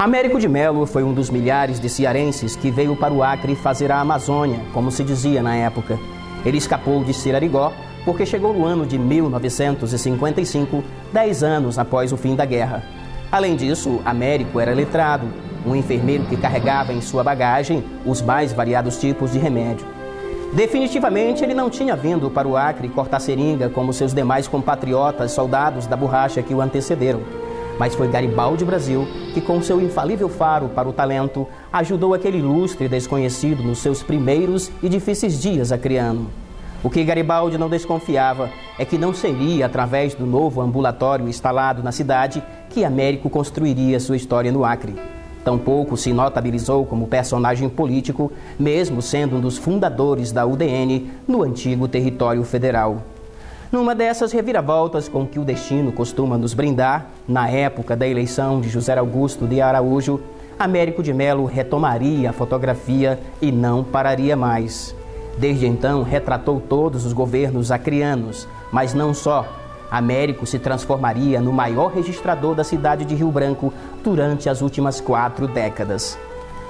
Américo de Melo foi um dos milhares de cearenses que veio para o Acre fazer a Amazônia, como se dizia na época. Ele escapou de Sirarigó porque chegou no ano de 1955, 10 anos após o fim da guerra. Além disso, Américo era letrado, um enfermeiro que carregava em sua bagagem os mais variados tipos de remédio. Definitivamente, ele não tinha vindo para o Acre cortar seringa como seus demais compatriotas soldados da borracha que o antecederam. Mas foi Garibaldi Brasil que, com seu infalível faro para o talento, ajudou aquele ilustre desconhecido nos seus primeiros e difíceis dias acreano. O que Garibaldi não desconfiava é que não seria através do novo ambulatório instalado na cidade que Américo construiria sua história no Acre. Tampouco se notabilizou como personagem político, mesmo sendo um dos fundadores da UDN no antigo território federal. Numa dessas reviravoltas com que o destino costuma nos brindar, na época da eleição de José Augusto de Araújo, Américo de Melo retomaria a fotografia e não pararia mais. Desde então, retratou todos os governos acreanos, mas não só. Américo se transformaria no maior registrador da cidade de Rio Branco durante as últimas 4 décadas.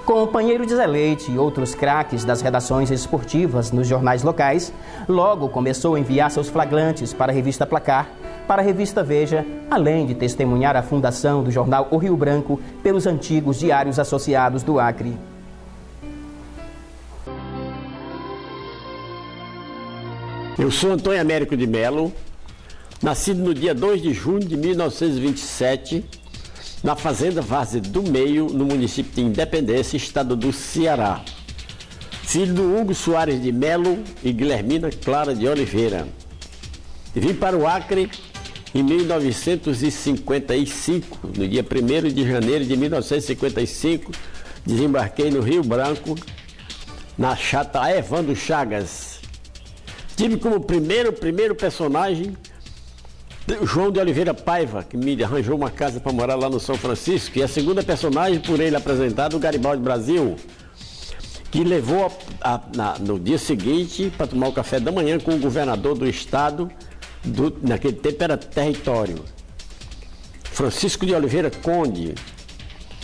Companheiro de Zé Leite e outros craques das redações esportivas nos jornais locais, logo começou a enviar seus flagrantes para a revista Placar, para a revista Veja, além de testemunhar a fundação do jornal O Rio Branco pelos antigos diários associados do Acre. Eu sou Antônio Américo de Melo, nascido no dia 2 de junho de 1927, na Fazenda Várzea do Meio, no município de Independência, estado do Ceará. Filho do Hugo Soares de Melo e Guilhermina Clara de Oliveira. Vim para o Acre em 1955, no dia 1º de janeiro de 1955, desembarquei no Rio Branco, na chata Evandro Chagas. Tive como primeiro personagem João de Oliveira Paiva, que me arranjou uma casa para morar lá no São Francisco, e a segunda personagem por ele apresentado, o Garibaldi Brasil, que levou no dia seguinte para tomar o café da manhã com o governador do estado, naquele tempo era território, Francisco de Oliveira Conde.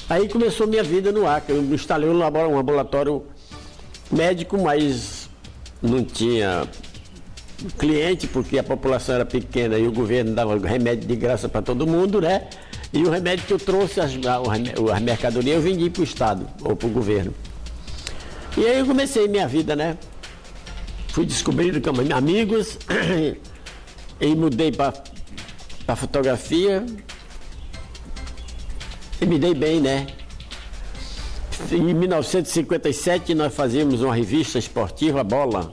Aí começou minha vida no Acre. Eu instalei um ambulatório médico, mas não tinha cliente, porque a população era pequena e o governo dava remédio de graça para todo mundo, né? E o remédio que eu trouxe, as mercadorias, eu vendi para o Estado ou para o governo. E aí eu comecei minha vida, né? Fui descobrindo amigos e mudei para fotografia e me dei bem, né? Em 1957 nós fazíamos uma revista esportiva, Bola.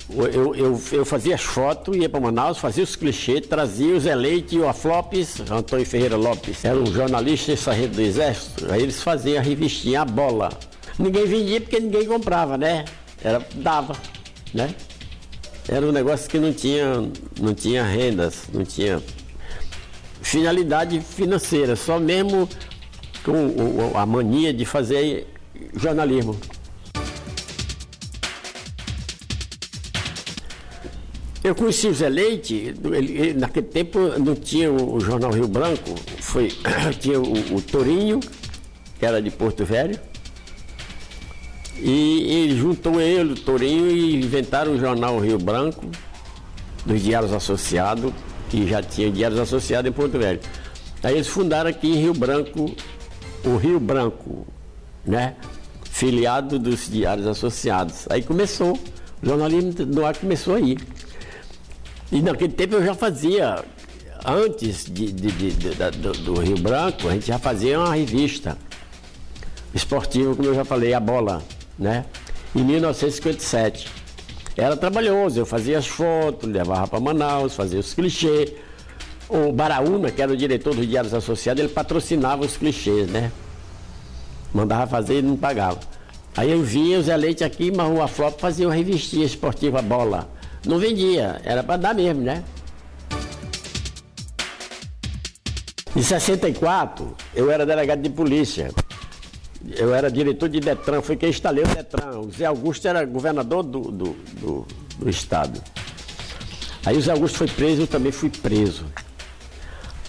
Eu fazia as fotos, ia para Manaus, fazia os clichês, trazia os Leite e o Aflopes, Antônio Ferreira Lopes, era um jornalista e sargento do Exército, aí eles faziam a revistinha, a Bola. Ninguém vendia porque ninguém comprava, né? Dava, né? Era um negócio que não tinha rendas, não tinha finalidade financeira, só mesmo com a mania de fazer jornalismo. Eu conheci o Zé Leite, naquele tempo não tinha o jornal Rio Branco, tinha o Torinho, que era de Porto Velho, e ele juntou ele, o Torinho, e inventaram o jornal Rio Branco, dos Diários Associados, que já tinha Diários Associados em Porto Velho. Aí eles fundaram aqui em Rio Branco, o Rio Branco, né? Filiado dos Diários Associados. Aí começou, o jornalismo do Acre começou aí. E naquele tempo eu já fazia, antes do Rio Branco, a gente já fazia uma revista esportiva, como eu já falei, a Bola, né? Em 1957. Era trabalhoso, eu fazia as fotos, levava para Manaus, fazia os clichês. O Baraúna, que era o diretor dos Diários Associados, ele patrocinava os clichês, né? Mandava fazer e não pagava. Aí eu vinha, o Zé Leite aqui, mas o Aflop fazia uma revistinha esportiva, Bola. Não vendia, era para dar mesmo, né? Em 64, eu era delegado de polícia. Eu era diretor de Detran, foi quem instalei o Detran. O Zé Augusto era governador do estado. Aí o Zé Augusto foi preso, eu também fui preso.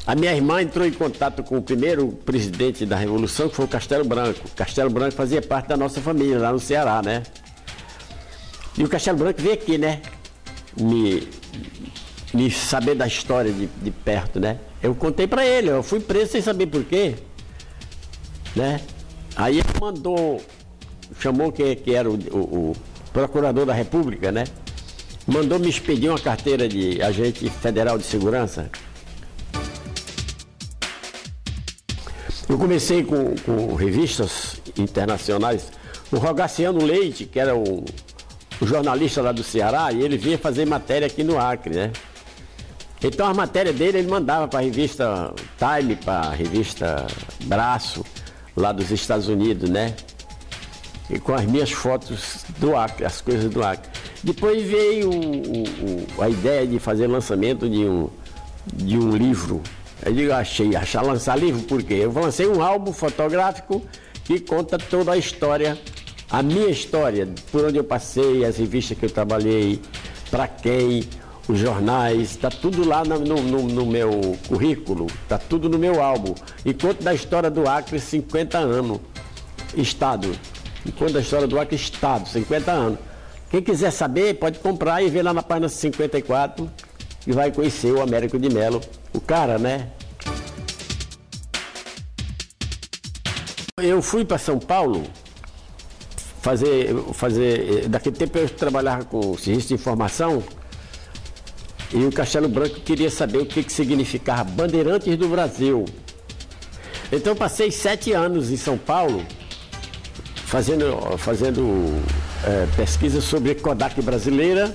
A minha irmã entrou em contato com o primeiro presidente da Revolução, que foi o Castelo Branco. O Castelo Branco fazia parte da nossa família, lá no Ceará, né? E o Castelo Branco veio aqui, né? Me saber da história de perto, né? Eu contei para ele, eu fui preso sem saber por quê, né? Aí ele chamou que era o procurador da República, né? Mandou me expedir uma carteira de agente federal de segurança. Eu comecei com revistas internacionais. O Rogaciano Leite, que era o jornalista lá do Ceará, e ele vinha fazer matéria aqui no Acre, né? Então a matéria dele ele mandava para a revista Time, para a revista Braço, lá dos Estados Unidos, né? E com as minhas fotos do Acre, as coisas do Acre. Depois veio a ideia de fazer lançamento de um livro. Eu digo, achar lançar livro por quê? Eu lancei um álbum fotográfico que conta toda a história, a minha história, por onde eu passei, as revistas que eu trabalhei, para quem, os jornais, está tudo lá no meu currículo, está tudo no meu álbum. E conto da história do Acre, 50 anos, Estado. E conto da história do Acre, Estado, 50 anos. Quem quiser saber, pode comprar e ver lá na página 54 e vai conhecer o Américo de Mello, o cara, né? Eu fui para São Paulo daquele tempo eu trabalhava com serviço de informação e o Castelo Branco queria saber o que significava Bandeirantes do Brasil. Então eu passei 7 anos em São Paulo fazendo pesquisa sobre Kodak brasileira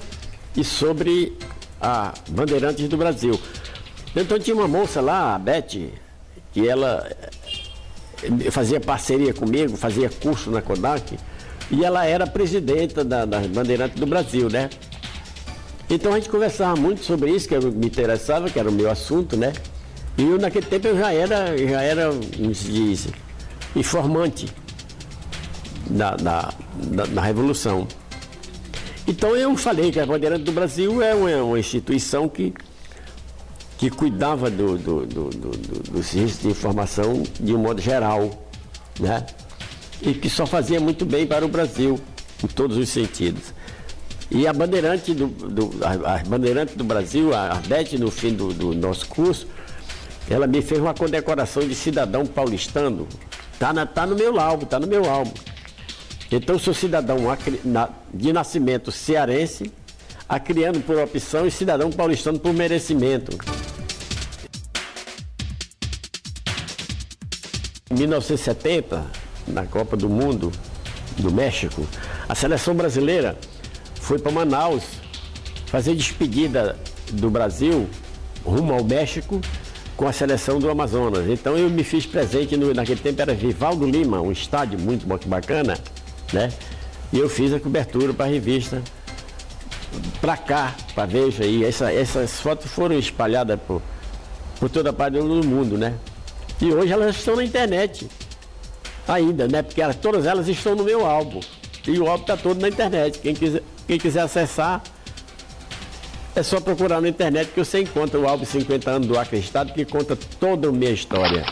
e sobre a Bandeirantes do Brasil. Então tinha uma moça lá, a Beth, que ela fazia parceria comigo, fazia curso na Kodak, e ela era presidenta da Bandeirantes do Brasil, né? Então a gente conversava muito sobre isso, que me interessava, que era o meu assunto, né? E eu, naquele tempo eu já era como se diz, informante da Revolução. Então eu falei que a Bandeirantes do Brasil é uma instituição que cuidava do serviço de informação de um modo geral, né? E que só fazia muito bem para o Brasil, em todos os sentidos. E a Bandeirante do Brasil, a Beth, no fim do nosso curso, ela me fez uma condecoração de cidadão paulistano. Tá no meu álbum, tá no meu álbum. Então eu sou cidadão de nascimento cearense, acriano por opção e cidadão paulistano por merecimento. Em 1970, na Copa do Mundo do México, a seleção brasileira foi para Manaus fazer despedida do Brasil rumo ao México com a seleção do Amazonas. Então eu me fiz presente, naquele tempo era Vivaldo Lima, um estádio muito bacana, né? E eu fiz a cobertura para a revista, para cá, para Veja aí. Essas fotos foram espalhadas por toda a parte do mundo, né? E hoje elas estão na internet ainda, né? Porque todas elas estão no meu álbum. E o álbum está todo na internet. Quem quiser acessar, é só procurar na internet que você encontra o álbum 50 anos do Acre Estado, que conta toda a minha história.